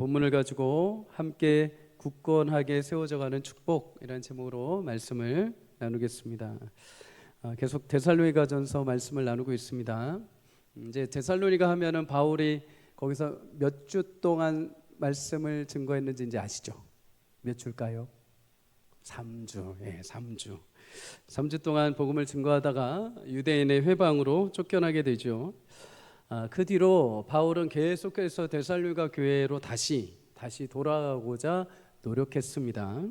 본문을 가지고 함께 굳건하게 세워져가는 축복이라는 제목으로 말씀을 나누겠습니다. 계속 데살로니가전서 말씀을 나누고 있습니다. 이제 데살로니가 하면은 바울이 거기서 몇 주 동안 말씀을 증거했는지 이제 아시죠? 몇 주일까요? 3주. 예, 3주. 3주 동안 복음을 증거하다가 유대인의 회방으로 쫓겨나게 되죠. 그 뒤로 바울은 계속해서 데살로니가 교회로 다시 돌아가고자 노력했습니다.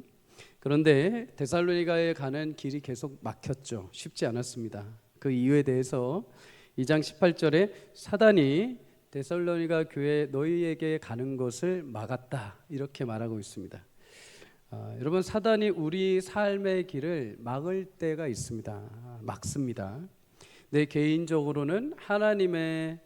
그런데 데살로니가에 가는 길이 계속 막혔죠. 쉽지 않았습니다. 그 이유에 대해서 2장 18절에 사단이 데살로니가 교회 너희에게 가는 것을 막았다 이렇게 말하고 있습니다. 여러분, 사단이 우리 삶의 길을 막을 때가 있습니다. 막습니다. 내 개인적으로는 하나님의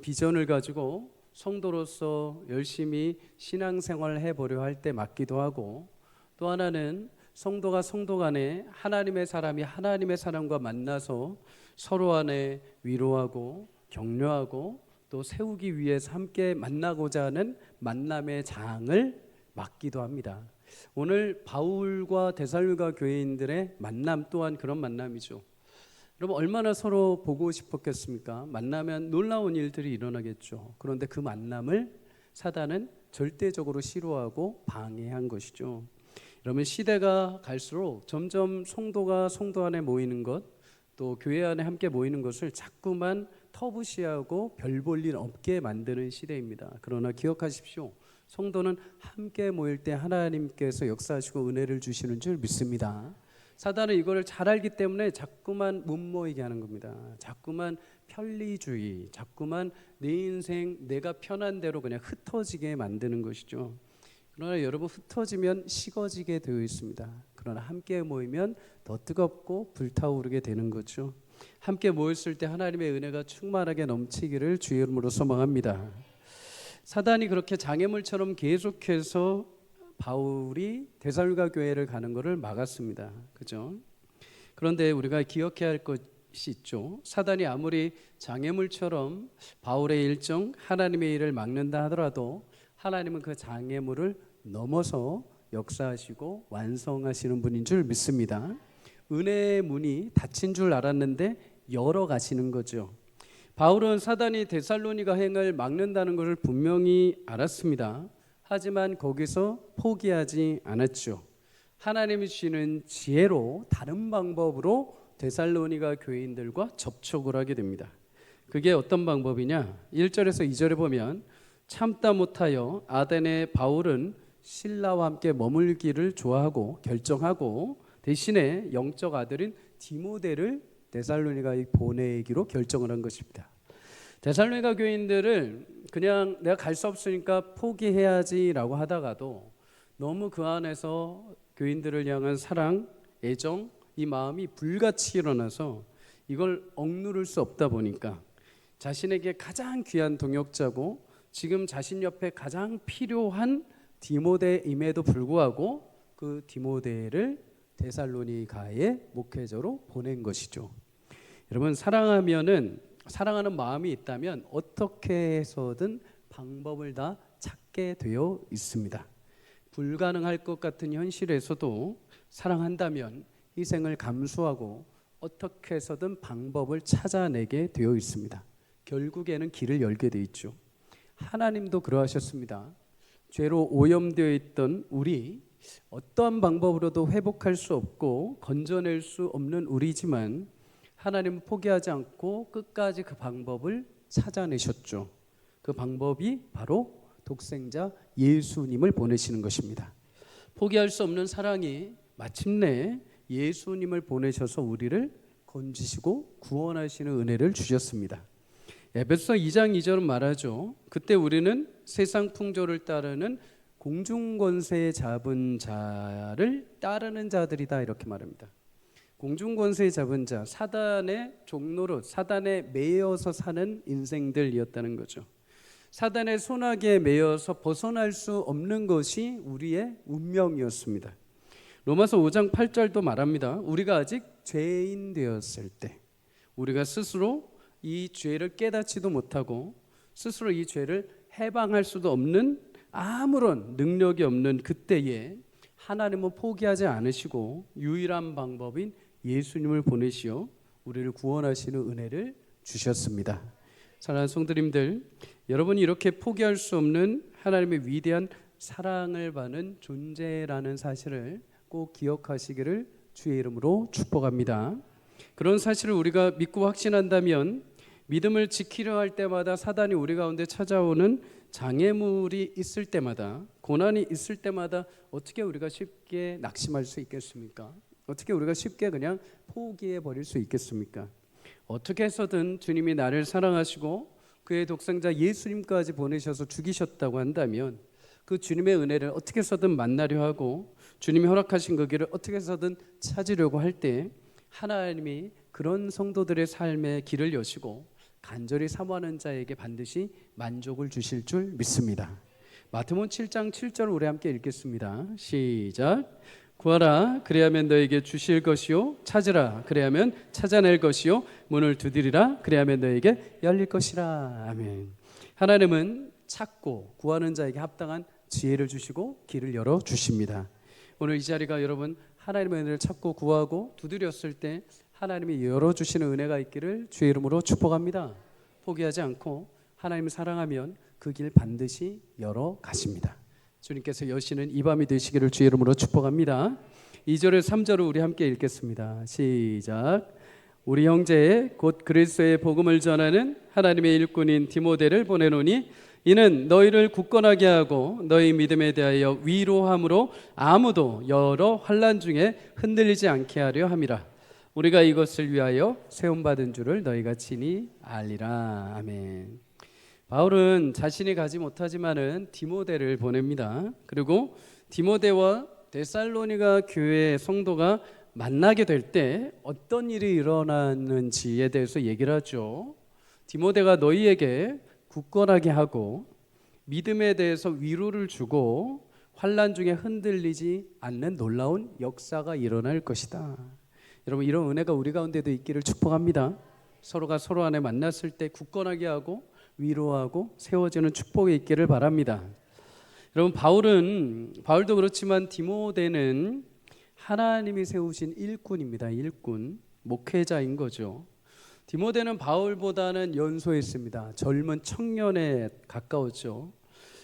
비전을 가지고 성도로서 열심히 신앙생활을 해보려 할 때 막기도 하고, 또 하나는 성도가 성도 간에 하나님의 사람이 하나님의 사람과 만나서 서로 안에 위로하고 격려하고 또 세우기 위해서 함께 만나고자 하는 만남의 장을 막기도 합니다. 오늘 바울과 데살로니가 교회인들의 만남 또한 그런 만남이죠. 여러분, 얼마나 서로 보고 싶었겠습니까? 만나면 놀라운 일들이 일어나겠죠. 그런데 그 만남을 사단은 절대적으로 싫어하고 방해한 것이죠. 여러분, 시대가 갈수록 점점 성도가 성도 안에 모이는 것, 또 교회 안에 함께 모이는 것을 자꾸만 터부시하고 별 볼 일 없게 만드는 시대입니다. 그러나 기억하십시오. 성도는 함께 모일 때 하나님께서 역사하시고 은혜를 주시는 줄 믿습니다. 사단은 이거를 잘 알기 때문에 자꾸만 못 모이게 하는 겁니다. 자꾸만 편리주의, 자꾸만 내 인생 내가 편한 대로 그냥 흩어지게 만드는 것이죠. 그러나 여러분, 흩어지면 식어지게 되어 있습니다. 그러나 함께 모이면 더 뜨겁고 불타오르게 되는 거죠. 함께 모였을 때 하나님의 은혜가 충만하게 넘치기를 주의 이름으로 소망합니다. 사단이 그렇게 장애물처럼 계속해서 바울이 데살로니가 교회를 가는 것을 막았습니다. 그죠? 그런데 우리가 기억해야 할 것이 있죠. 사단이 아무리 장애물처럼 바울의 일정, 하나님의 일을 막는다 하더라도 하나님은 그 장애물을 넘어서 역사하시고 완성하시는 분인 줄 믿습니다. 은혜의 문이 닫힌 줄 알았는데 열어 가시는 거죠. 바울은 사단이 데살로니가 행을 막는다는 것을 분명히 알았습니다. 하지만 거기서 포기하지 않았죠. 하나님이 주시는 지혜로 다른 방법으로 데살로니가 교인들과 접촉을 하게 됩니다. 그게 어떤 방법이냐? 1절에서 2절에 보면 참다 못하여 아덴의 바울은 실라와 함께 머물기를 좋아하고 결정하고 대신에 영적 아들인 디모데를 데살로니가에 보내기로 결정을 한 것입니다. 데살로니가 교인들을 그냥 내가 갈 수 없으니까 포기해야지라고 하다가도 너무 그 안에서 교인들을 향한 사랑, 애정, 이 마음이 불같이 일어나서 이걸 억누를 수 없다 보니까 자신에게 가장 귀한 동역자고 지금 자신 옆에 가장 필요한 디모데임에도 불구하고 그 디모데를 데살로니가의 목회자로 보낸 것이죠. 여러분, 사랑하는 마음이 있다면 어떻게 해서든 방법을 다 찾게 되어 있습니다. 불가능할 것 같은 현실에서도 사랑한다면 희생을 감수하고 어떻게 해서든 방법을 찾아내게 되어 있습니다. 결국에는 길을 열게 되어 있죠. 하나님도 그러하셨습니다. 죄로 오염되어 있던 우리, 어떠한 방법으로도 회복할 수 없고 건져낼 수 없는 우리지만 하나님은 포기하지 않고 끝까지 그 방법을 찾아내셨죠. 그 방법이 바로 독생자 예수님을 보내시는 것입니다. 포기할 수 없는 사랑이 마침내 예수님을 보내셔서 우리를 건지시고 구원하시는 은혜를 주셨습니다. 에베소서 2장 2절은 말하죠. 그때 우리는 세상 풍조를 따르는 공중권세 잡은 자를 따르는 자들이다 이렇게 말합니다. 공중권세 잡은 자, 사단의 종노릇, 사단에 매여서 사는 인생들이었다는 거죠. 사단의 손아귀에 매여서 벗어날 수 없는 것이 우리의 운명이었습니다. 로마서 5장 8절도 말합니다. 우리가 아직 죄인 되었을 때 우리가 스스로 이 죄를 깨닫지도 못하고 스스로 이 죄를 해방할 수도 없는 아무런 능력이 없는 그때에 하나님은 포기하지 않으시고 유일한 방법인 예수님을 보내시어 우리를 구원하시는 은혜를 주셨습니다. 사랑하는 성도님들, 여러분이 이렇게 포기할 수 없는 하나님의 위대한 사랑을 받는 존재라는 사실을 꼭 기억하시기를 주의 이름으로 축복합니다. 그런 사실을 우리가 믿고 확신한다면 믿음을 지키려 할 때마다 사단이 우리 가운데 찾아오는 장애물이 있을 때마다, 고난이 있을 때마다 어떻게 우리가 쉽게 낙심할 수 있겠습니까? 어떻게 우리가 쉽게 그냥 포기해 버릴 수 있겠습니까? 어떻게 해서든 주님이 나를 사랑하시고 그의 독생자 예수님까지 보내셔서 죽이셨다고 한다면 그 주님의 은혜를 어떻게 해서든 만나려 하고 주님이 허락하신 그 길을 어떻게 해서든 찾으려고 할 때 하나님이 그런 성도들의 삶의 길을 여시고 간절히 사모하는 자에게 반드시 만족을 주실 줄 믿습니다. 마태복음 7장 7절 우리 함께 읽겠습니다. 시작. 구하라 그리하면 너에게 주실 것이요, 찾으라 그리하면 찾아낼 것이요, 문을 두드리라 그리하면 너에게 열릴 것이라. 아멘. 하나님은 찾고 구하는 자에게 합당한 지혜를 주시고 길을 열어 주십니다. 오늘 이 자리가 여러분 하나님의 은혜를 찾고 구하고 두드렸을 때 하나님이 열어주시는 은혜가 있기를 주의 이름으로 축복합니다. 포기하지 않고 하나님을 사랑하면 그 길 반드시 열어 가십니다. 주님께서 여시는 이 밤이 되시기를 주의 이름으로 축복합니다. 2절에 3절을 우리 함께 읽겠습니다. 시작. 우리 형제 곧 그리스도의 복음을 전하는 하나님의 일꾼인 디모데를 보내노니 이는 너희를 굳건하게 하고 너희 믿음에 대하여 위로함으로 아무도 여러 환난 중에 흔들리지 않게 하려 함이라. 우리가 이것을 위하여 세움받은 줄을 너희가 친히 알리라. 아멘. 바울은 자신이 가지 못하지만은 디모데를 보냅니다. 그리고 디모데와 데살로니가 교회 성도가 만나게 될 때 어떤 일이 일어나는지에 대해서 얘기를 하죠. 디모데가 너희에게 굳건하게 하고 믿음에 대해서 위로를 주고 환난 중에 흔들리지 않는 놀라운 역사가 일어날 것이다. 여러분, 이런 은혜가 우리 가운데도 있기를 축복합니다. 서로가 서로 안에 만났을 때 굳건하게 하고 위로하고 세워지는 축복이 있기를 바랍니다. 여러분, 바울도 그렇지만 디모데는 하나님이 세우신 일꾼입니다. 일꾼, 목회자인 거죠. 디모데는 바울보다는 연소했습니다. 젊은 청년에 가까웠죠.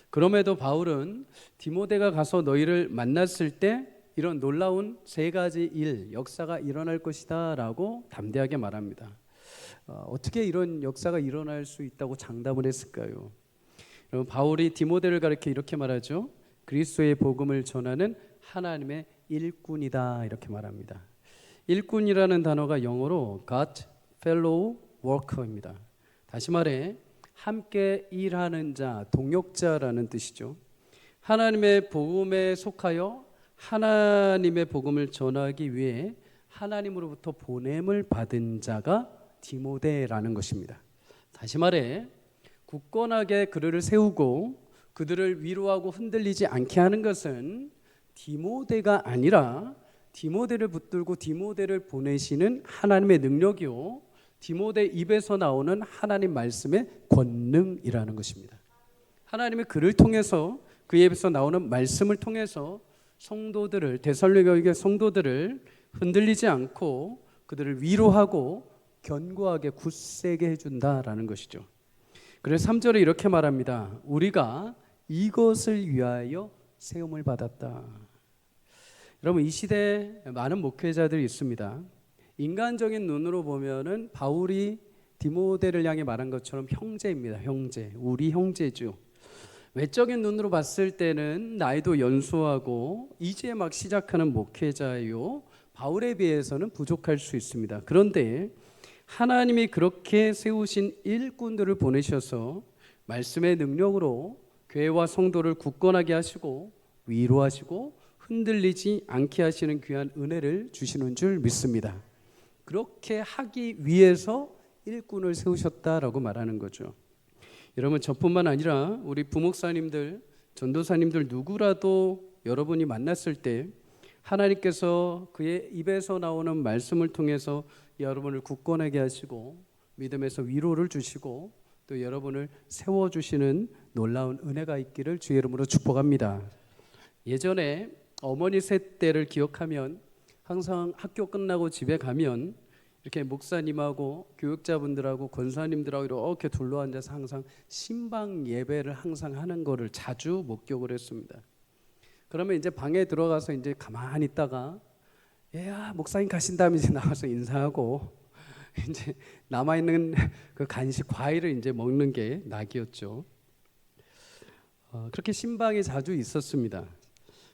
그럼에도 바울은 디모데가 가서 너희를 만났을 때 이런 놀라운 세 가지 역사가 일어날 것이다 라고 담대하게 말합니다. 어떻게 이런 역사가 일어날 수 있다고 장담을 했을까요? 여러분, 바울이 디모데를 가리켜 이렇게 말하죠. 그리스도의 복음을 전하는 하나님의 일꾼이다 이렇게 말합니다. 일꾼이라는 단어가 영어로 God fellow worker입니다. 다시 말해 함께 일하는 자, 동역자라는 뜻이죠. 하나님의 복음에 속하여 하나님의 복음을 전하기 위해 하나님으로부터 보냄을 받은 자가 디모데라는 것입니다. 다시 말해 굳건하게 그들을 세우고 그들을 위로하고 흔들리지 않게 하는 것은 디모데가 아니라 디모데를 붙들고 디모데를 보내시는 하나님의 능력이요, 디모데 입에서 나오는 하나님 말씀의 권능이라는 것입니다. 하나님이 그를 통해서 그 입에서 나오는 말씀을 통해서 성도들을, 데살로니가 성도들을 흔들리지 않고 그들을 위로하고 견고하게 굳세게 해준다라는 것이죠. 그래서 3절에 이렇게 말합니다. 우리가 이것을 위하여 세움을 받았다. 여러분, 이 시대에 많은 목회자들이 있습니다. 인간적인 눈으로 보면은 바울이 디모데를 향해 말한 것처럼 형제입니다. 형제, 우리 형제죠. 외적인 눈으로 봤을 때는 나이도 연소하고 이제 막 시작하는 목회자요, 바울에 비해서는 부족할 수 있습니다. 그런데 하나님이 그렇게 세우신 일꾼들을 보내셔서 말씀의 능력으로 교회와 성도를 굳건하게 하시고 위로하시고 흔들리지 않게 하시는 귀한 은혜를 주시는 줄 믿습니다. 그렇게 하기 위해서 일꾼을 세우셨다라고 말하는 거죠. 여러분, 저뿐만 아니라 우리 부목사님들, 전도사님들 누구라도 여러분이 만났을 때 하나님께서 그의 입에서 나오는 말씀을 통해서 여러분을 굳건하게 하시고 믿음에서 위로를 주시고 또 여러분을 세워주시는 놀라운 은혜가 있기를 주의 이름으로 축복합니다. 예전에 어머니 세대를 기억하면 항상 학교 끝나고 집에 가면 이렇게 목사님하고 교육자분들하고 권사님들하고 이렇게 둘러앉아서 항상 신방 예배를 항상 하는 거를 자주 목격을 했습니다. 그러면 이제 방에 들어가서 이제 가만히 있다가 얘야 목사님 가신다면 이제 나와서 인사하고 이제 남아 있는 그 간식 과일을 이제 먹는 게 낙이었죠. 그렇게 신방이 자주 있었습니다.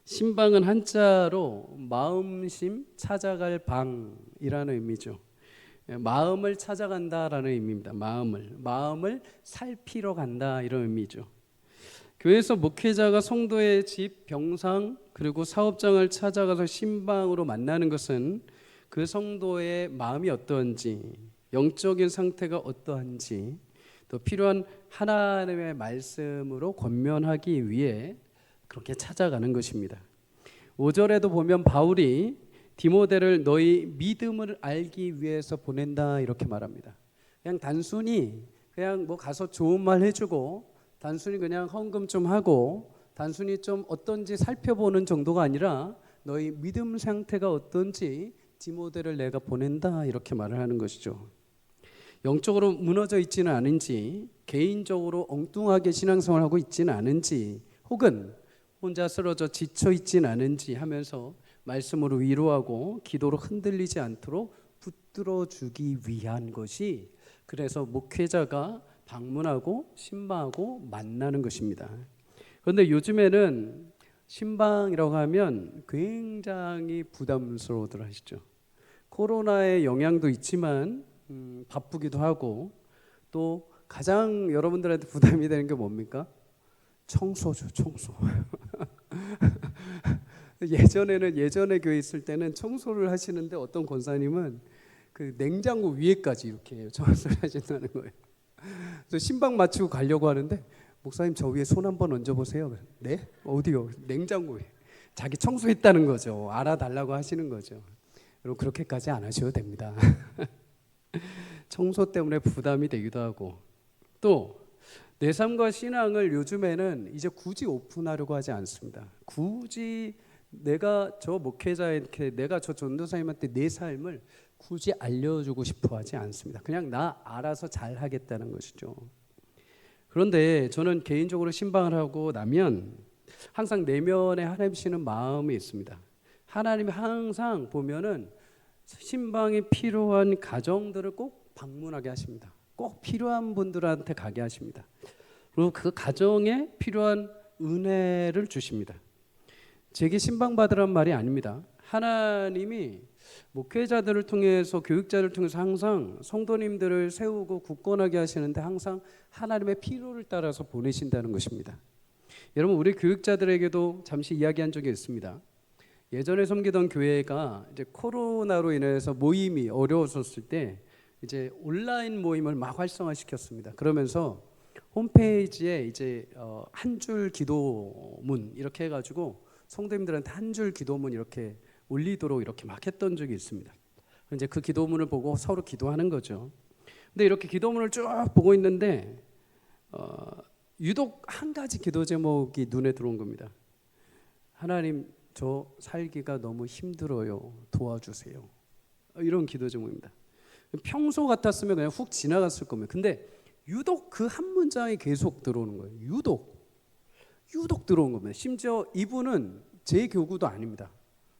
신방은 한자로 마음심 찾아갈 방이라는 의미죠. 마음을 찾아간다라는 의미입니다. 마음을 살피러 간다 이런 의미죠. 교회에서 목회자가 성도의 집, 병상 그리고 사업장을 찾아가서 신방으로 만나는 것은 그 성도의 마음이 어떠한지, 영적인 상태가 어떠한지, 또 필요한 하나님의 말씀으로 권면하기 위해 그렇게 찾아가는 것입니다. 5절에도 보면 바울이 디모데를 너희 믿음을 알기 위해서 보낸다 이렇게 말합니다. 그냥 단순히 그냥 뭐 가서 좋은 말 해주고 단순히 그냥 헌금 좀 하고 단순히 좀 어떤지 살펴보는 정도가 아니라 너희 믿음 상태가 어떤지 디모데를 내가 보낸다 이렇게 말을 하는 것이죠. 영적으로 무너져 있지는 않은지, 개인적으로 엉뚱하게 신앙생활을 하고 있지는 않은지, 혹은 혼자 쓰러져 지쳐 있지는 않은지 하면서 말씀으로 위로하고 기도로 흔들리지 않도록 붙들어 주기 위한 것이, 그래서 목회자가 방문하고 신방하고 만나는 것입니다. 그런데 요즘에는 신방이라고 하면 굉장히 부담스러워들 하시죠. 코로나의 영향도 있지만 바쁘기도 하고, 또 가장 여러분들한테 부담이 되는 게 뭡니까? 청소죠, 청소. 예전에 교회 있을 때는 청소를 하시는데 어떤 권사님은 그 냉장고 위에까지 이렇게 청소를 하신다는 거예요. 그래서 신방 마치고 가려고 하는데 목사님 저 위에 손 한번 얹어보세요. 네? 어디요? 냉장고 위에. 자기 청소했다는 거죠. 알아달라고 하시는 거죠. 여러분 그렇게까지 안 하셔도 됩니다. 청소 때문에 부담이 되기도 하고, 또 내 삶과 신앙을 요즘에는 이제 굳이 오픈하려고 하지 않습니다. 굳이 내가 저 목회자한테, 내가 저 전도사님한테 내 삶을 굳이 알려주고 싶어 하지 않습니다. 그냥 나 알아서 잘 하겠다는 것이죠. 그런데 저는 개인적으로 신방을 하고 나면 항상 내면에 하나님 주시는 마음이 있습니다. 하나님이 항상 보면은 신방이 필요한 가정들을 꼭 방문하게 하십니다. 꼭 필요한 분들한테 가게 하십니다. 그리고 그 가정에 필요한 은혜를 주십니다. 제게 신방 받으란 말이 아닙니다. 하나님이 목회자들을 통해서, 교육자를 통해서 항상 성도님들을 세우고 굳건하게 하시는데 항상 하나님의 필요를 따라서 보내신다는 것입니다. 여러분 우리 교육자들에게도 잠시 이야기한 적이 있습니다. 예전에 섬기던 교회가 이제 코로나로 인해서 모임이 어려웠을 때 이제 온라인 모임을 막 활성화시켰습니다. 그러면서 홈페이지에 이제 한 줄 기도문 이렇게 해가지고 성도님들한테 한 줄 기도문 이렇게 올리도록 이렇게 막 했던 적이 있습니다. 이제 그 기도문을 보고 서로 기도하는 거죠. 근데 이렇게 기도문을 쭉 보고 있는데 유독 한 가지 기도 제목이 눈에 들어온 겁니다. 하나님 저 살기가 너무 힘들어요. 도와주세요. 이런 기도 제목입니다. 평소 같았으면 그냥 훅 지나갔을 겁니다. 근데 유독 그 한 문장이 계속 들어오는 거예요. 유독 들어온 겁니다. 심지어 이분은 제 교구도 아닙니다.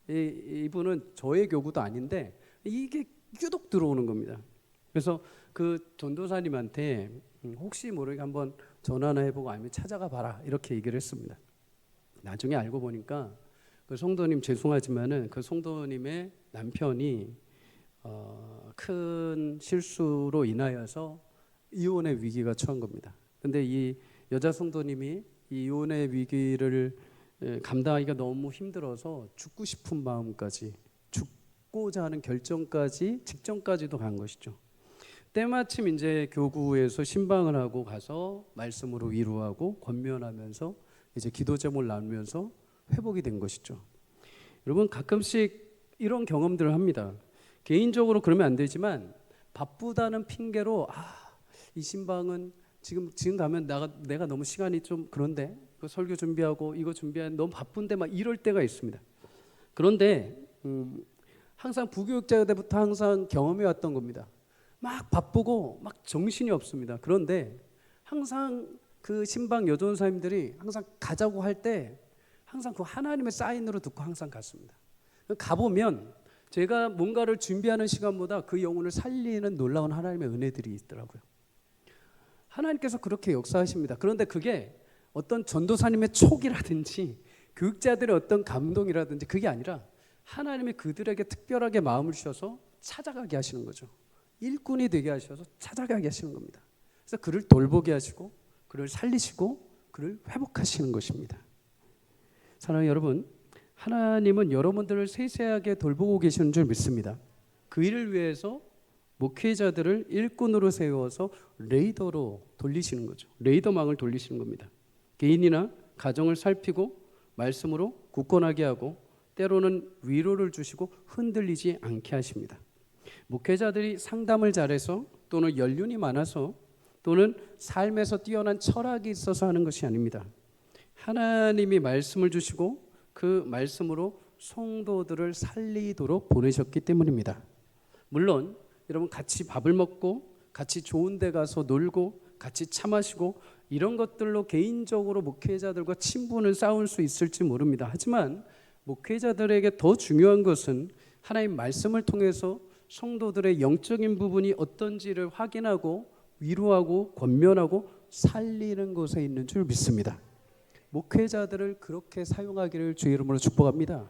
이분은 저의 교구도 아닌데 이게 유독 들어오는 겁니다. 그래서 그 전도사님한테 혹시 모르게 한번 전화나 해보고 아니면 찾아가 봐라 이렇게 얘기를 했습니다. 나중에 알고 보니까 그 성도님 죄송하지만은 그 성도님의 남편이 큰 실수로 인하여서 이혼의 위기가 처한 겁니다. 근데 이 여자 성도님이 이 이혼의 위기를 감당하기가 너무 힘들어서 죽고 싶은 마음까지, 죽고자 하는 결정까지, 직전까지도 간 것이죠. 때마침 이제 교구에서 신방을 하고 가서 말씀으로 위로하고 권면하면서 이제 기도 제목을 나누면서 회복이 된 것이죠. 여러분 가끔씩 이런 경험들을 합니다. 개인적으로 그러면 안 되지만 바쁘다는 핑계로 이 신방은 지금 가면 내가 너무 시간이 좀 그런데 그 설교 준비하고 이거 준비하는 너무 바쁜데 막 이럴 때가 있습니다. 그런데 항상 부교육자 때부터 항상 경험해 왔던 겁니다. 막 바쁘고 막 정신이 없습니다. 그런데 항상 그 신방 여전사님들이 항상 가자고 할 때 항상 그 하나님의 사인으로 듣고 항상 갔습니다. 가보면 제가 뭔가를 준비하는 시간보다 그 영혼을 살리는 놀라운 하나님의 은혜들이 있더라고요. 하나님께서 그렇게 역사하십니다. 그런데 그게 어떤 전도사님의 촉이라든지 교육자들의 어떤 감동이라든지 그게 아니라 하나님이 그들에게 특별하게 마음을 주셔서 찾아가게 하시는 거죠. 일꾼이 되게 하셔서 찾아가게 하시는 겁니다. 그래서 그를 돌보게 하시고 그를 살리시고 그를 회복하시는 것입니다. 사랑하는 여러분, 하나님은 여러분들을 세세하게 돌보고 계시는 줄 믿습니다. 그 일을 위해서 목회자들을 일꾼으로 세워서 레이더로 돌리시는 거죠. 레이더망을 돌리시는 겁니다. 개인이나 가정을 살피고 말씀으로 굳건하게 하고 때로는 위로를 주시고 흔들리지 않게 하십니다. 목회자들이 상담을 잘해서 또는 연륜이 많아서 또는 삶에서 뛰어난 철학이 있어서 하는 것이 아닙니다. 하나님이 말씀을 주시고 그 말씀으로 성도들을 살리도록 보내셨기 때문입니다. 물론 여러분 같이 밥을 먹고 같이 좋은 데 가서 놀고 같이 차 마시고 이런 것들로 개인적으로 목회자들과 친분을 쌓을 수 있을지 모릅니다. 하지만 목회자들에게 더 중요한 것은 하나님 말씀을 통해서 성도들의 영적인 부분이 어떤지를 확인하고 위로하고 권면하고 살리는 것에 있는 줄 믿습니다. 목회자들을 그렇게 사용하기를 주의 이름으로 축복합니다.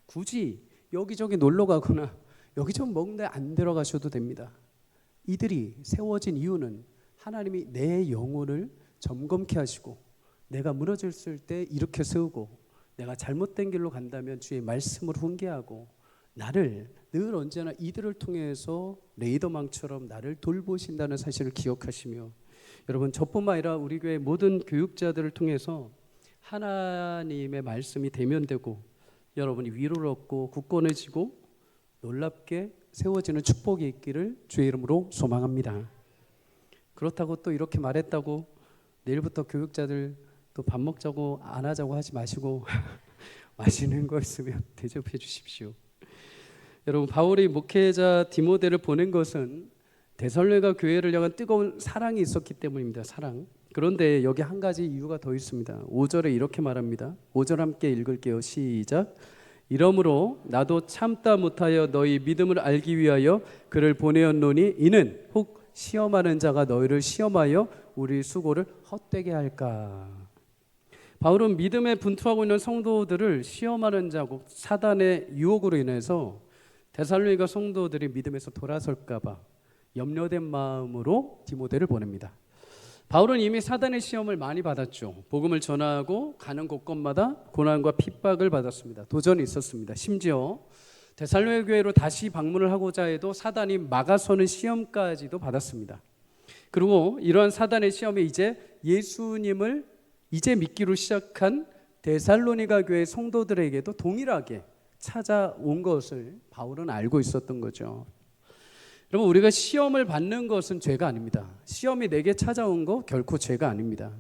굳이 여기저기 놀러 가거나 여기저기 먹는데 안 들어가셔도 됩니다. 이들이 세워진 이유는 하나님이 내 영혼을 점검케 하시고 내가 무너졌을 때 이렇게 세우고 내가 잘못된 길로 간다면 주의 말씀을 훈계하고 나를 늘 언제나 이들을 통해서 레이더망처럼 나를 돌보신다는 사실을 기억하시며 여러분 저뿐만 아니라 우리 교회 모든 교육자들을 통해서 하나님의 말씀이 대면되고 여러분이 위로를 얻고 굳건해지고 놀랍게 세워지는 축복이 있기를 주의 이름으로 소망합니다. 그렇다고 또 이렇게 말했다고 내일부터 교육자들 또 밥 먹자고 안 하자고 하지 마시고 맛있는 거 있으면 대접해 주십시오. 여러분 바울이 목회자 디모데를 보낸 것은 데살로니가 교회를 향한 뜨거운 사랑이 있었기 때문입니다. 사랑. 그런데 여기 한 가지 이유가 더 있습니다. 5절에 이렇게 말합니다. 5절 함께 읽을게요. 시작. 이러므로 나도 참다 못하여 너희 믿음을 알기 위하여 그를 보내었노니 이는 혹 시험하는 자가 너희를 시험하여 우리 수고를 헛되게 할까. 바울은 믿음에 분투하고 있는 성도들을 시험하는 자고 사단의 유혹으로 인해서 데살로니가 성도들이 믿음에서 돌아설까 봐 염려된 마음으로 디모데를 보냅니다. 바울은 이미 사단의 시험을 많이 받았죠. 복음을 전하고 가는 곳곳마다 고난과 핍박을 받았습니다. 도전이 있었습니다. 심지어 데살로니가 교회로 다시 방문을 하고자 해도 사단이 막아서는 시험까지도 받았습니다. 그리고 이러한 사단의 시험에 이제 예수님을 이제 믿기로 시작한 데살로니가 교회 성도들에게도 동일하게 찾아온 것을 바울은 알고 있었던 거죠. 여러분 우리가 시험을 받는 것은 죄가 아닙니다. 시험이 내게 찾아온 거 결코 죄가 아닙니다.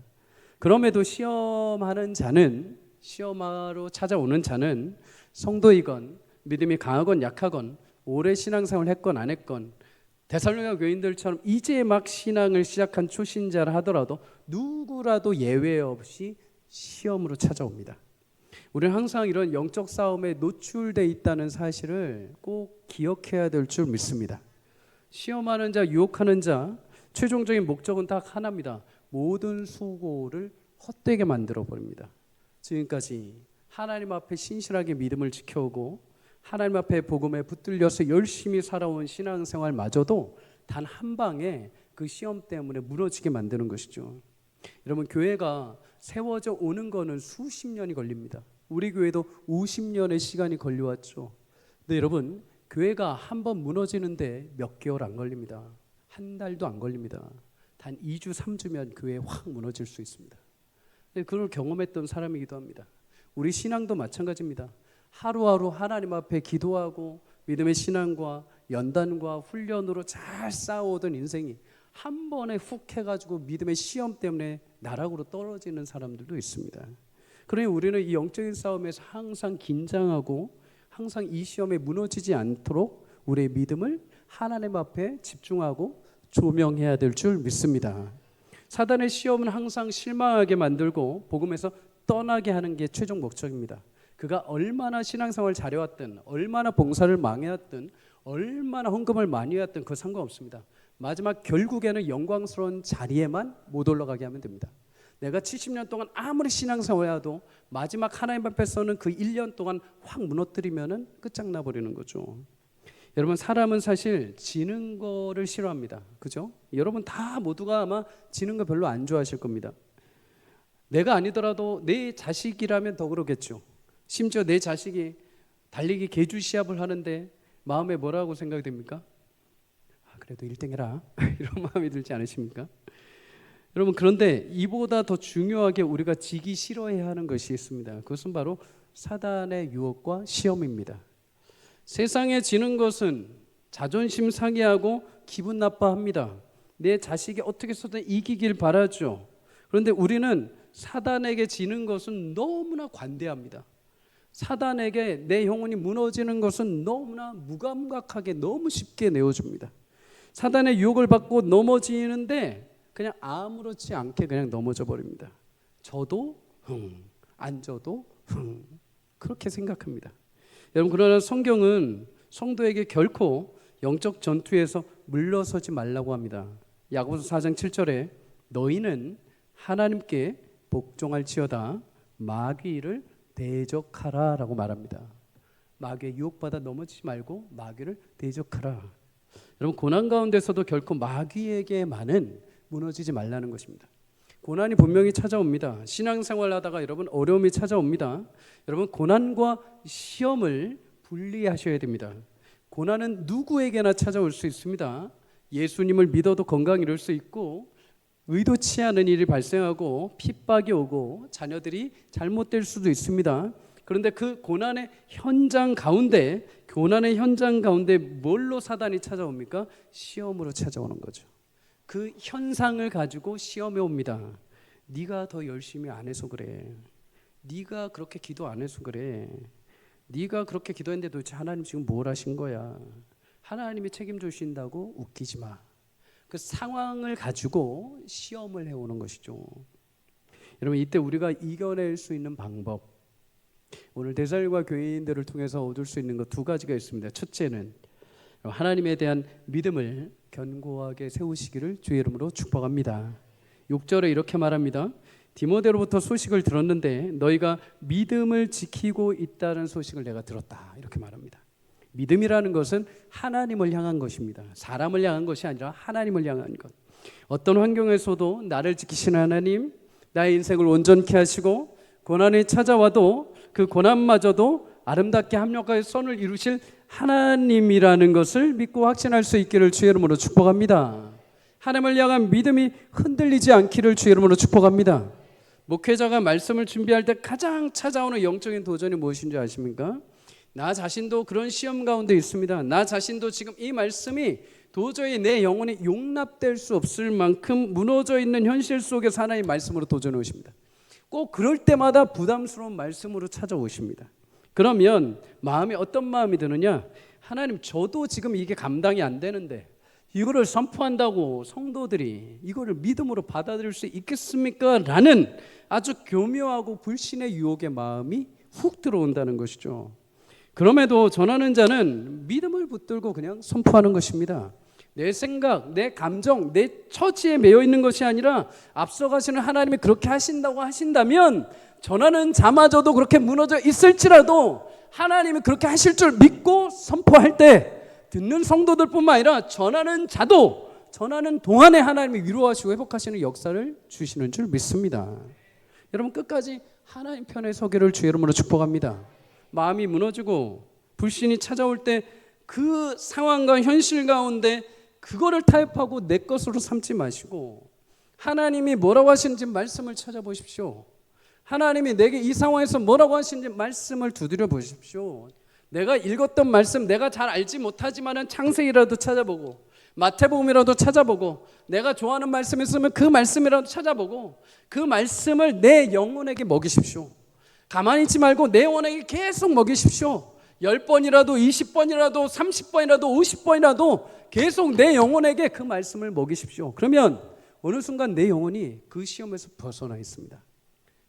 그럼에도 시험하는 자는 시험하러 찾아오는 자는 성도이건 믿음이 강하건 약하건 오래 신앙생활을 했건 안 했건 데살로니가 교인들처럼 이제 막 신앙을 시작한 초신자라 하더라도 누구라도 예외 없이 시험으로 찾아옵니다. 우리는 항상 이런 영적 싸움에 노출되어 있다는 사실을 꼭 기억해야 될 줄 믿습니다. 시험하는 자, 유혹하는 자, 최종적인 목적은 딱 하나입니다. 모든 수고를 헛되게 만들어 버립니다. 지금까지 하나님 앞에 신실하게 믿음을 지켜오고 하나님 앞에 복음에 붙들려서 열심히 살아온 신앙생활마저도 단 한 방에 그 시험 때문에 무너지게 만드는 것이죠. 여러분 교회가 세워져 오는 거는 수십 년이 걸립니다. 우리 교회도 50년의 시간이 걸려왔죠. 근데 여러분 교회가 한 번 무너지는데 몇 개월 안 걸립니다. 한 달도 안 걸립니다. 단 2주 3주면 교회 확 무너질 수 있습니다. 그걸 경험했던 사람이기도 합니다. 우리 신앙도 마찬가지입니다. 하루하루 하나님 앞에 기도하고 믿음의 신앙과 연단과 훈련으로 잘 쌓아오던 인생이 한 번에 훅 해가지고 믿음의 시험 때문에 나락으로 떨어지는 사람들도 있습니다. 그러니 우리는 이 영적인 싸움에서 항상 긴장하고 항상 이 시험에 무너지지 않도록 우리의 믿음을 하나님 앞에 집중하고 조명해야 될 줄 믿습니다. 사단의 시험은 항상 실망하게 만들고 복음에서 떠나게 하는 게 최종 목적입니다. 그가 얼마나 신앙생활 잘해왔든, 얼마나 봉사를 망해왔든, 얼마나 헌금을 많이 해왔든 그 상관없습니다. 마지막 결국에는 영광스러운 자리에만 못 올라가게 하면 됩니다. 내가 70년 동안 아무리 신앙생활해도 마지막 하나님 앞에서는 그 1년 동안 확 무너뜨리면 끝장나 버리는 거죠. 여러분, 사람은 사실 지는 거를 싫어합니다. 그죠? 여러분 다 모두가 아마 지는 거 별로 안 좋아하실 겁니다. 내가 아니더라도 내 자식이라면 더 그러겠죠. 심지어 내 자식이 달리기 계주 시합을 하는데 마음에 뭐라고 생각이 됩니까? 그래도 1등 해라 이런 마음이 들지 않으십니까? 여러분, 그런데 이보다 더 중요하게 우리가 지기 싫어해야 하는 것이 있습니다. 그것은 바로 사단의 유혹과 시험입니다. 세상에 지는 것은 자존심 상해하고 기분 나빠합니다. 내 자식이 어떻게 해서든 이기길 바라죠. 그런데 우리는 사단에게 지는 것은 너무나 관대합니다. 사단에게 내 영혼이 무너지는 것은 너무나 무감각하게 너무 쉽게 내어줍니다. 사단의 유혹을 받고 넘어지는데 그냥 아무렇지 않게 그냥 넘어져 버립니다. 저도 안 져도 그렇게 생각합니다. 여러분, 그러나 성경은 성도에게 결코 영적 전투에서 물러서지 말라고 합니다. 야고보서 4장 7절에 너희는 하나님께 복종할지어다 마귀를 대적하라 라고 말합니다. 마귀의 유혹받아 넘어지지 말고 마귀를 대적하라. 여러분, 고난 가운데서도 결코 마귀에게만은 무너지지 말라는 것입니다. 고난이 분명히 찾아옵니다. 신앙생활 하다가 여러분 어려움이 찾아옵니다. 여러분, 고난과 시험을 분리하셔야 됩니다. 고난은 누구에게나 찾아올 수 있습니다. 예수님을 믿어도 건강 잃을 수 있고, 의도치 않은 일이 발생하고 핍박이 오고 자녀들이 잘못될 수도 있습니다. 그런데 그 고난의 현장 가운데 뭘로 사단이 찾아옵니까? 시험으로 찾아오는 거죠. 그 현상을 가지고 시험해 옵니다. 네가 더 열심히 안 해서 그래. 네가 그렇게 기도 안 해서 그래. 네가 그렇게 기도했는데 도대체 하나님 지금 뭘 하신 거야? 하나님이 책임져 주신다고 웃기지 마. 그 상황을 가지고 시험을 해오는 것이죠. 여러분, 이때 우리가 이겨낼 수 있는 방법, 오늘 대살과 교인들을 통해서 얻을 수 있는 것 두 가지가 있습니다. 첫째는 하나님에 대한 믿음을 견고하게 세우시기를 주의 이름으로 축복합니다. 6절에 이렇게 말합니다. 디모데로부터 소식을 들었는데 너희가 믿음을 지키고 있다는 소식을 내가 들었다. 이렇게 말합니다. 믿음이라는 것은 하나님을 향한 것입니다. 사람을 향한 것이 아니라 하나님을 향한 것. 어떤 환경에서도 나를 지키시는 하나님, 나의 인생을 온전케 하시고 고난이 찾아와도 그 고난마저도 아름답게 합력하여 선을 이루실 하나님이라는 것을 믿고 확신할 수 있기를 주의 이름으로 축복합니다. 하나님을 향한 믿음이 흔들리지 않기를 주의 이름으로 축복합니다. 목회자가 말씀을 준비할 때 가장 찾아오는 영적인 도전이 무엇인지 아십니까? 나 자신도 그런 시험 가운데 있습니다. 나 자신도 지금 이 말씀이 도저히 내 영혼이 용납될 수 없을 만큼 무너져 있는 현실 속에서 하나님의 말씀으로 도전해 오십니다. 꼭 그럴 때마다 부담스러운 말씀으로 찾아오십니다. 그러면 마음이 어떤 마음이 드느냐? 하나님, 저도 지금 이게 감당이 안 되는데 이거를 선포한다고 성도들이 이거를 믿음으로 받아들일 수 있겠습니까? 라는 아주 교묘하고 불신의 유혹의 마음이 훅 들어온다는 것이죠. 그럼에도 전하는 자는 믿음을 붙들고 그냥 선포하는 것입니다. 내 생각, 내 감정, 내 처지에 매여 있는 것이 아니라 앞서가시는 하나님이 그렇게 하신다고 하신다면 전하는 자마저도 그렇게 무너져 있을지라도 하나님이 그렇게 하실 줄 믿고 선포할 때 듣는 성도들뿐만 아니라 전하는 자도 전하는 동안에 하나님이 위로하시고 회복하시는 역사를 주시는 줄 믿습니다. 여러분, 끝까지 하나님 편에 서기를 주의 이름으로 축복합니다. 마음이 무너지고 불신이 찾아올 때 그 상황과 현실 가운데 그거를 타협하고 내 것으로 삼지 마시고 하나님이 뭐라고 하시는지 말씀을 찾아보십시오. 하나님이 내게 이 상황에서 뭐라고 하시는지 말씀을 두드려 보십시오. 내가 읽었던 말씀, 내가 잘 알지 못하지만은 창세기라도 찾아보고 마태복음이라도 찾아보고, 내가 좋아하는 말씀이 있으면 그 말씀이라도 찾아보고, 그 말씀을 내 영혼에게 먹이십시오. 가만히 있지 말고 내 영혼에게 계속 먹이십시오. 10번이라도 20번이라도 30번이라도 50번이라도 계속 내 영혼에게 그 말씀을 먹이십시오. 그러면 어느 순간 내 영혼이 그 시험에서 벗어나 있습니다.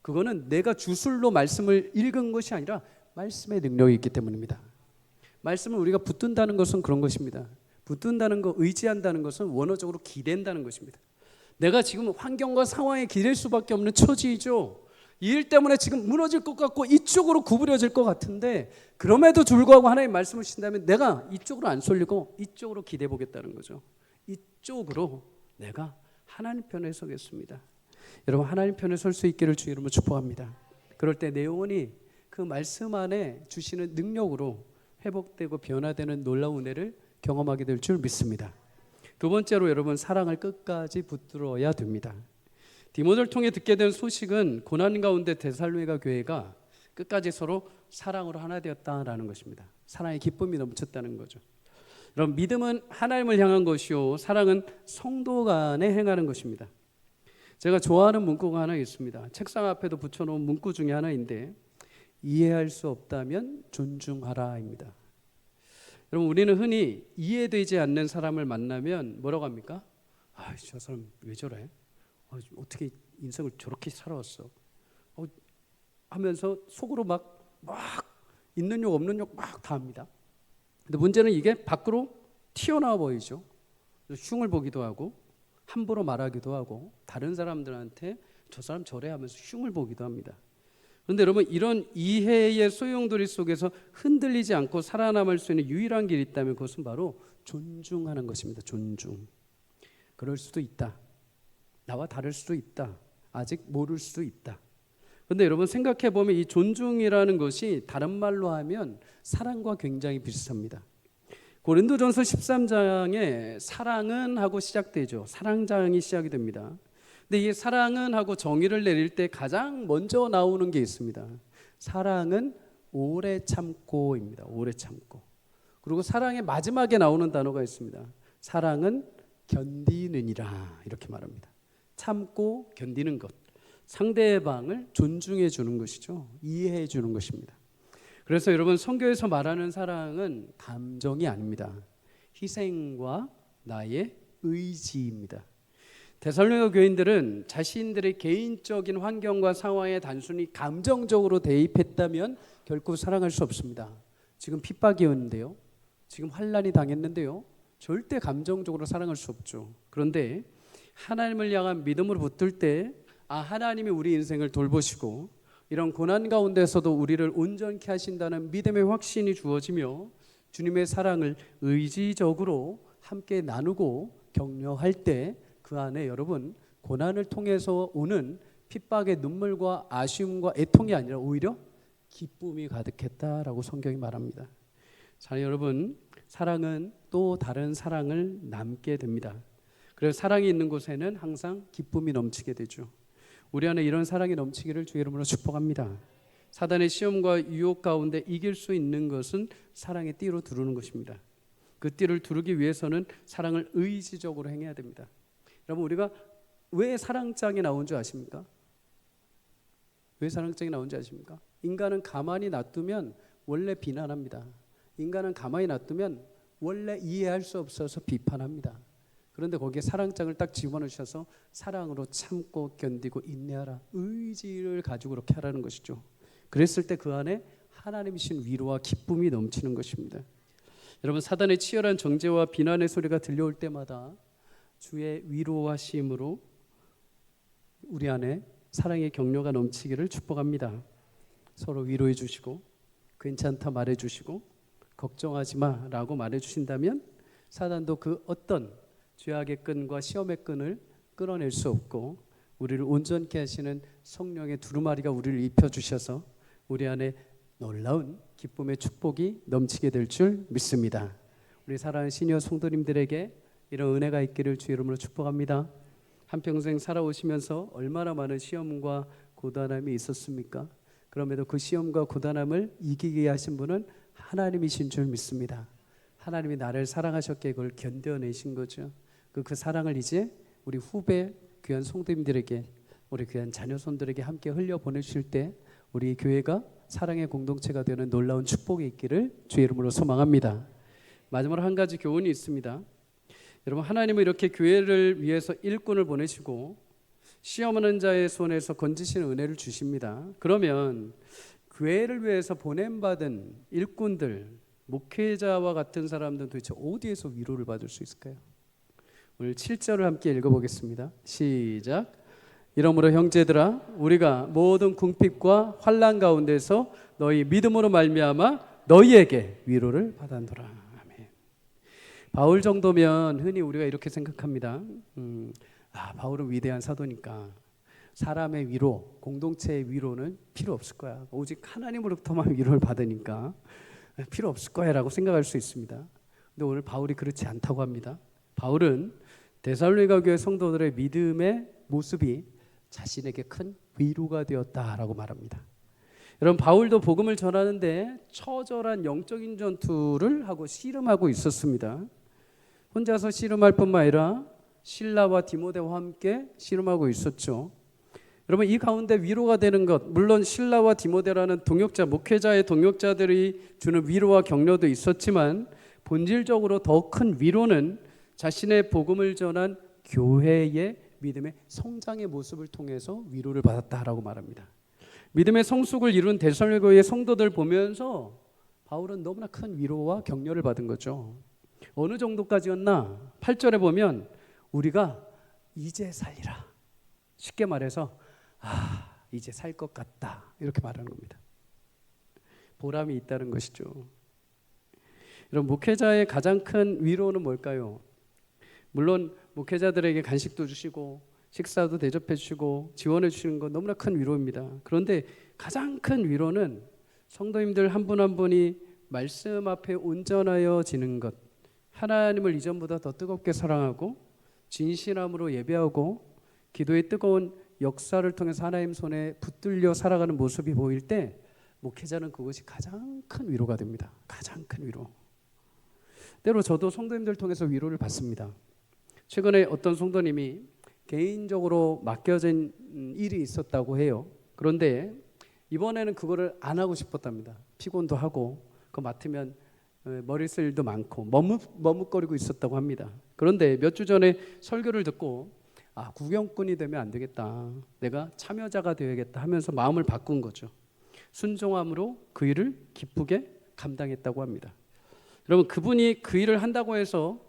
그거는 내가 주술로 말씀을 읽은 것이 아니라 말씀의 능력이 있기 때문입니다. 말씀을 우리가 붙든다는 것은 그런 것입니다. 붙든다는 것, 의지한다는 것은 원어적으로 기댄다는 것입니다. 내가 지금 환경과 상황에 기댈 수밖에 없는 처지이죠. 이 일 때문에 지금 무너질 것 같고 이쪽으로 구부려질 것 같은데, 그럼에도 불구하고 하나님 말씀을 주신다면 내가 이쪽으로 안 쏠리고 이쪽으로 기대 보겠다는 거죠. 이쪽으로 내가 하나님 편에 서겠습니다. 여러분, 하나님 편에 설 수 있기를 주 이름으로 축복합니다. 그럴 때 내 영혼이 그 말씀 안에 주시는 능력으로 회복되고 변화되는 놀라운 은혜를 경험하게 될 줄 믿습니다. 두 번째로 여러분, 사랑을 끝까지 붙들어야 됩니다. 디모데를 통해 듣게 된 소식은 고난 가운데 데살로니가 교회가 끝까지 서로 사랑으로 하나 되었다라는 것입니다. 사랑의 기쁨이 넘쳤다는 거죠. 여러분, 믿음은 하나님을 향한 것이요, 사랑은 성도 간에 행하는 것입니다. 제가 좋아하는 문구가 하나 있습니다. 책상 앞에도 붙여놓은 문구 중에 하나인데, 이해할 수 없다면 존중하라입니다. 여러분, 우리는 흔히 이해되지 않는 사람을 만나면 뭐라고 합니까? 저 사람 왜 저래? 어떻게 인생을 저렇게 살아왔어? 하면서 속으로 막 있는 욕 없는 욕 막 다 합니다. 근데 문제는 이게 밖으로 튀어나와 보이죠. 흉을 보기도 하고 함부로 말하기도 하고 다른 사람들한테 저 사람 저래 하면서 흉을 보기도 합니다. 그런데 여러분, 이런 이해의 소용돌이 속에서 흔들리지 않고 살아남을 수 있는 유일한 길이 있다면 그것은 바로 존중하는 것입니다. 존중. 그럴 수도 있다. 나와 다를 수도 있다. 아직 모를 수도 있다. 그런데 여러분, 생각해 보면 이 존중이라는 것이 다른 말로 하면 사랑과 굉장히 비슷합니다. 고린도전서 13장에 사랑은 하고 시작되죠. 사랑장이 시작이 됩니다. 근데 이 사랑은 하고 정의를 내릴 때 가장 먼저 나오는 게 있습니다. 사랑은 오래 참고입니다. 오래 참고. 그리고 사랑의 마지막에 나오는 단어가 있습니다. 사랑은 견디느니라, 이렇게 말합니다. 참고 견디는 것, 상대방을 존중해 주는 것이죠. 이해해 주는 것입니다. 그래서 여러분, 성경에서 말하는 사랑은 감정이 아닙니다. 희생과 나의 의지입니다. 데살로니가 교인들은 자신들의 개인적인 환경과 상황에 단순히 감정적으로 대입했다면 결코 사랑할 수 없습니다. 지금 핍박이 오는데요, 지금 환난이 당했는데요, 절대 감정적으로 사랑할 수 없죠. 그런데 하나님을 향한 믿음으로 붙들 때, 하나님이 우리 인생을 돌보시고 이런 고난 가운데서도 우리를 온전케 하신다는 믿음의 확신이 주어지며 주님의 사랑을 의지적으로 함께 나누고 격려할 때 그 안에 여러분, 고난을 통해서 오는 핍박의 눈물과 아쉬움과 애통이 아니라 오히려 기쁨이 가득했다라고 성경이 말합니다. 자, 여러분, 사랑은 또 다른 사랑을 남게 됩니다. 그래서 사랑이 있는 곳에는 항상 기쁨이 넘치게 되죠. 우리 안에 이런 사랑이 넘치기를 주의 이름으로 축복합니다. 사단의 시험과 유혹 가운데 이길 수 있는 것은 사랑의 띠로 두르는 것입니다. 그 띠를 두르기 위해서는 사랑을 의지적으로 행해야 됩니다. 여러분, 우리가 왜 사랑장에 나온 줄 아십니까? 왜 사랑장에 나온 줄 아십니까? 인간은 가만히 놔두면 원래 비난합니다. 인간은 가만히 놔두면 원래 이해할 수 없어서 비판합니다. 그런데 거기에 사랑장을 딱 집어넣으셔서 사랑으로 참고 견디고 인내하라, 의지를 가지고 그렇게 하라는 것이죠. 그랬을 때 그 안에 하나님이신 위로와 기쁨이 넘치는 것입니다. 여러분, 사단의 치열한 정죄와 비난의 소리가 들려올 때마다 주의 위로하심으로 우리 안에 사랑의 격려가 넘치기를 축복합니다. 서로 위로해 주시고 괜찮다 말해 주시고 걱정하지 마라고 말해 주신다면 사단도 그 어떤 죄악의 끈과 시험의 끈을 끌어낼 수 없고, 우리를 온전케 하시는 성령의 두루마리가 우리를 입혀주셔서 우리 안에 놀라운 기쁨의 축복이 넘치게 될 줄 믿습니다. 우리 사랑하는 시니어 성도님들에게 이런 은혜가 있기를 주 이름으로 축복합니다. 한평생 살아오시면서 얼마나 많은 시험과 고단함이 있었습니까? 그럼에도 그 시험과 고단함을 이기게 하신 분은 하나님이신 줄 믿습니다. 하나님이 나를 사랑하셨기에 그걸 견뎌내신 거죠. 그 사랑을 이제 우리 후배 귀한 성도님들에게, 우리 귀한 자녀손들에게 함께 흘려 보내실 때 우리 교회가 사랑의 공동체가 되는 놀라운 축복이 있기를 주의 이름으로 소망합니다. 마지막으로 한 가지 교훈이 있습니다. 여러분, 하나님은 이렇게 교회를 위해서 일꾼을 보내시고 시험하는 자의 손에서 건지시는 은혜를 주십니다. 그러면 교회를 위해서 보냄받은 일꾼들, 목회자와 같은 사람들은 도대체 어디에서 위로를 받을 수 있을까요? 오늘 7절을 함께 읽어보겠습니다. 시작. 이러므로 형제들아, 우리가 모든 궁핍과 환난 가운데서 너희 믿음으로 말미암아 너희에게 위로를 받았노라. 아멘. 바울 정도면 흔히 우리가 이렇게 생각합니다. 바울은 위대한 사도니까 사람의 위로, 공동체의 위로는 필요 없을 거야. 오직 하나님으로부터만 위로를 받으니까 필요 없을 거야 라고 생각할 수 있습니다. 근데 오늘 바울이 그렇지 않다고 합니다. 바울은 데살로니가 교회 성도들의 믿음의 모습이 자신에게 큰 위로가 되었다라고 말합니다. 여러분, 바울도 복음을 전하는데 처절한 영적인 전투를 하고 씨름하고 있었습니다. 혼자서 씨름할 뿐만 아니라 실라와 디모데와 함께 씨름하고 있었죠. 여러분, 이 가운데 위로가 되는 것, 물론 실라와 디모데라는 동역자, 목회자의 동역자들이 주는 위로와 격려도 있었지만 본질적으로 더 큰 위로는 자신의 복음을 전한 교회의 믿음의 성장의 모습을 통해서 위로를 받았다라고 말합니다. 믿음의 성숙을 이룬 데살로니가 교회의 성도들 보면서 바울은 너무나 큰 위로와 격려를 받은 거죠. 어느 정도까지였나? 8절에 보면 우리가 이제 살리라. 쉽게 말해서 이제 살 것 같다, 이렇게 말하는 겁니다. 보람이 있다는 것이죠. 여러분, 목회자의 가장 큰 위로는 뭘까요? 물론 목회자들에게 간식도 주시고 식사도 대접해 주시고 지원해 주시는 건 너무나 큰 위로입니다. 그런데 가장 큰 위로는 성도님들 한 분 한 분이 말씀 앞에 온전하여지는 것, 하나님을 이전보다 더 뜨겁게 사랑하고 진실함으로 예배하고 기도의 뜨거운 역사를 통해서 하나님 손에 붙들려 살아가는 모습이 보일 때 목회자는 그것이 가장 큰 위로가 됩니다. 가장 큰 위로. 때로 저도 성도님들 통해서 위로를 받습니다. 최근에 어떤 성도님이 개인적으로 맡겨진 일이 있었다고 해요. 그런데 이번에는 그거를 안 하고 싶었답니다. 피곤도 하고 그거 맡으면 머리 쓸 일도 많고 머뭇거리고 있었다고 합니다. 그런데 몇 주 전에 설교를 듣고 구경꾼이 되면 안 되겠다, 내가 참여자가 되어야겠다 하면서 마음을 바꾼 거죠. 순종함으로 그 일을 기쁘게 감당했다고 합니다. 여러분, 그분이 그 일을 한다고 해서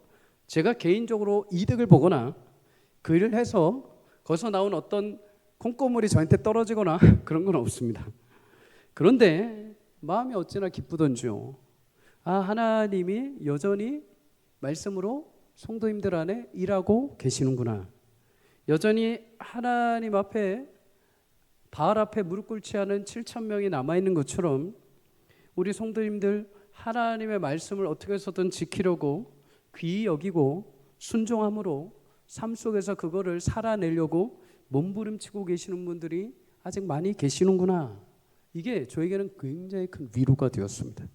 제가 개인적으로 이득을 보거나 그 일을 해서 거기서 나온 어떤 콩고물이 저한테 떨어지거나 그런 건 없습니다. 그런데 마음이 어찌나 기쁘던지요. 하나님이 여전히 말씀으로 성도님들 안에 일하고 계시는구나. 여전히 하나님 앞에, 바알 앞에 무릎 꿇지 않은 7,000명이 남아있는 것처럼 우리 성도님들 하나님의 말씀을 어떻게 해서든 지키려고 귀히 여기고 순종함으로 삶 속에서 그거를 살아내려고 몸부림치고 계시는 분들이 아직 많이 계시는구나. 이게 저에게는 굉장히 큰 위로가 되었습니다.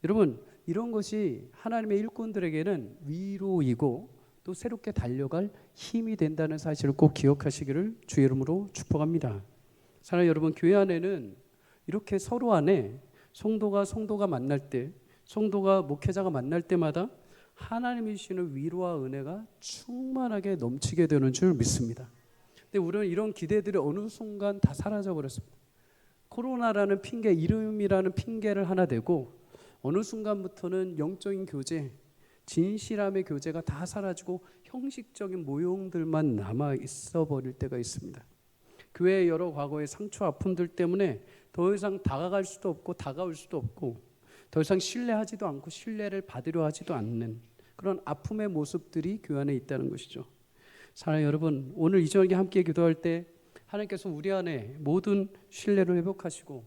여러분, 이런 것이 하나님의 일꾼들에게는 위로이고 또 새롭게 달려갈 힘이 된다는 사실을 꼭 기억하시기를 주의 이름으로 축복합니다. 사랑하는 여러분, 교회 안에는 이렇게 서로 안에 성도가 만날 때, 성도가 목회자가 만날 때마다 하나님이 주시는 위로와 은혜가 충만하게 넘치게 되는 줄 믿습니다. 근데 우리는 이런 기대들이 어느 순간 다 사라져 버렸습니다. 코로나라는 핑계, 이름이라는 핑계를 하나 대고 어느 순간부터는 영적인 교제, 진실함의 교제가 다 사라지고 형식적인 모형들만 남아 있어 버릴 때가 있습니다. 교회의 여러 과거의 상처, 아픔들 때문에 더 이상 다가갈 수도 없고 다가올 수도 없고 더 이상 신뢰하지도 않고 신뢰를 받으려 하지도 않는 그런 아픔의 모습들이 교회 안에 있다는 것이죠. 사랑하는 여러분, 오늘 이 저녁에 함께 기도할 때 하나님께서 우리 안에 모든 신뢰를 회복하시고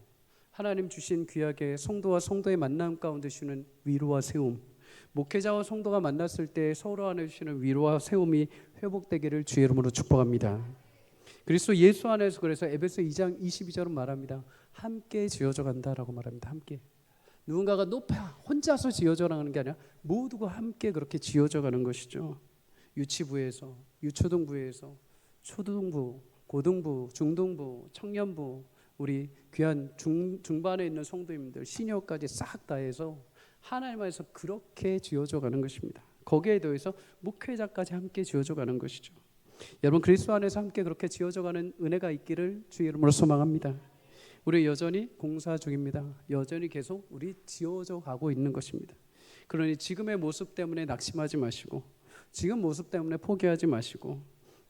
하나님 주신 귀하게 성도와 성도의 만남 가운데 주시는 위로와 세움, 목회자와 성도가 만났을 때 서로 안에 주시는 위로와 세움이 회복되기를 주의 이름으로 축복합니다. 그리스도 예수 안에서, 그래서 에베소 2장 22절은 말합니다. 함께 지어져 간다라고 말합니다. 함께. 누군가가 높아 혼자서 지어져 나가는 게 아니라 모두가 함께 그렇게 지어져 가는 것이죠. 유치부에서, 유초등부에서, 초등부, 고등부, 중등부, 청년부, 우리 귀한 중반에 있는 성도님들, 시니어까지 싹 다 해서 하나님 안에서 그렇게 지어져 가는 것입니다. 거기에 더해서 목회자까지 함께 지어져 가는 것이죠. 여러분, 그리스도 안에서 함께 그렇게 지어져 가는 은혜가 있기를 주의 이름으로 소망합니다. 우리 여전히 공사 중입니다. 여전히 계속 우리 지어져 가고 있는 것입니다. 그러니 지금의 모습 때문에 낙심하지 마시고, 지금 모습 때문에 포기하지 마시고,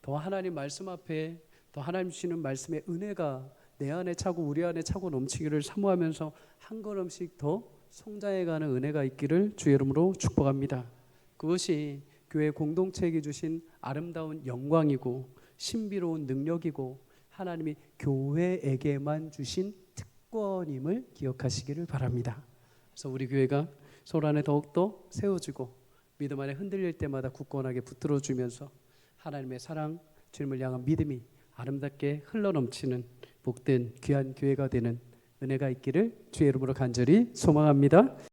더 하나님 말씀 앞에, 더 하나님 주시는 말씀의 은혜가 내 안에 차고 우리 안에 차고 넘치기를 사모하면서 한 걸음씩 더 성장해가는 은혜가 있기를 주의 이름으로 축복합니다. 그것이 교회 공동체에게 주신 아름다운 영광이고 신비로운 능력이고 하나님이 교회에게만 주신 특권임을 기억하시기를 바랍니다. 그래서 우리 교회가 서로 안에 더욱더 세워지고 믿음 안에 흔들릴 때마다 굳건하게 붙들어주면서 하나님의 사랑, 주님을 향한 믿음이 아름답게 흘러넘치는 복된 귀한 교회가 되는 은혜가 있기를 주의 이름으로 간절히 소망합니다.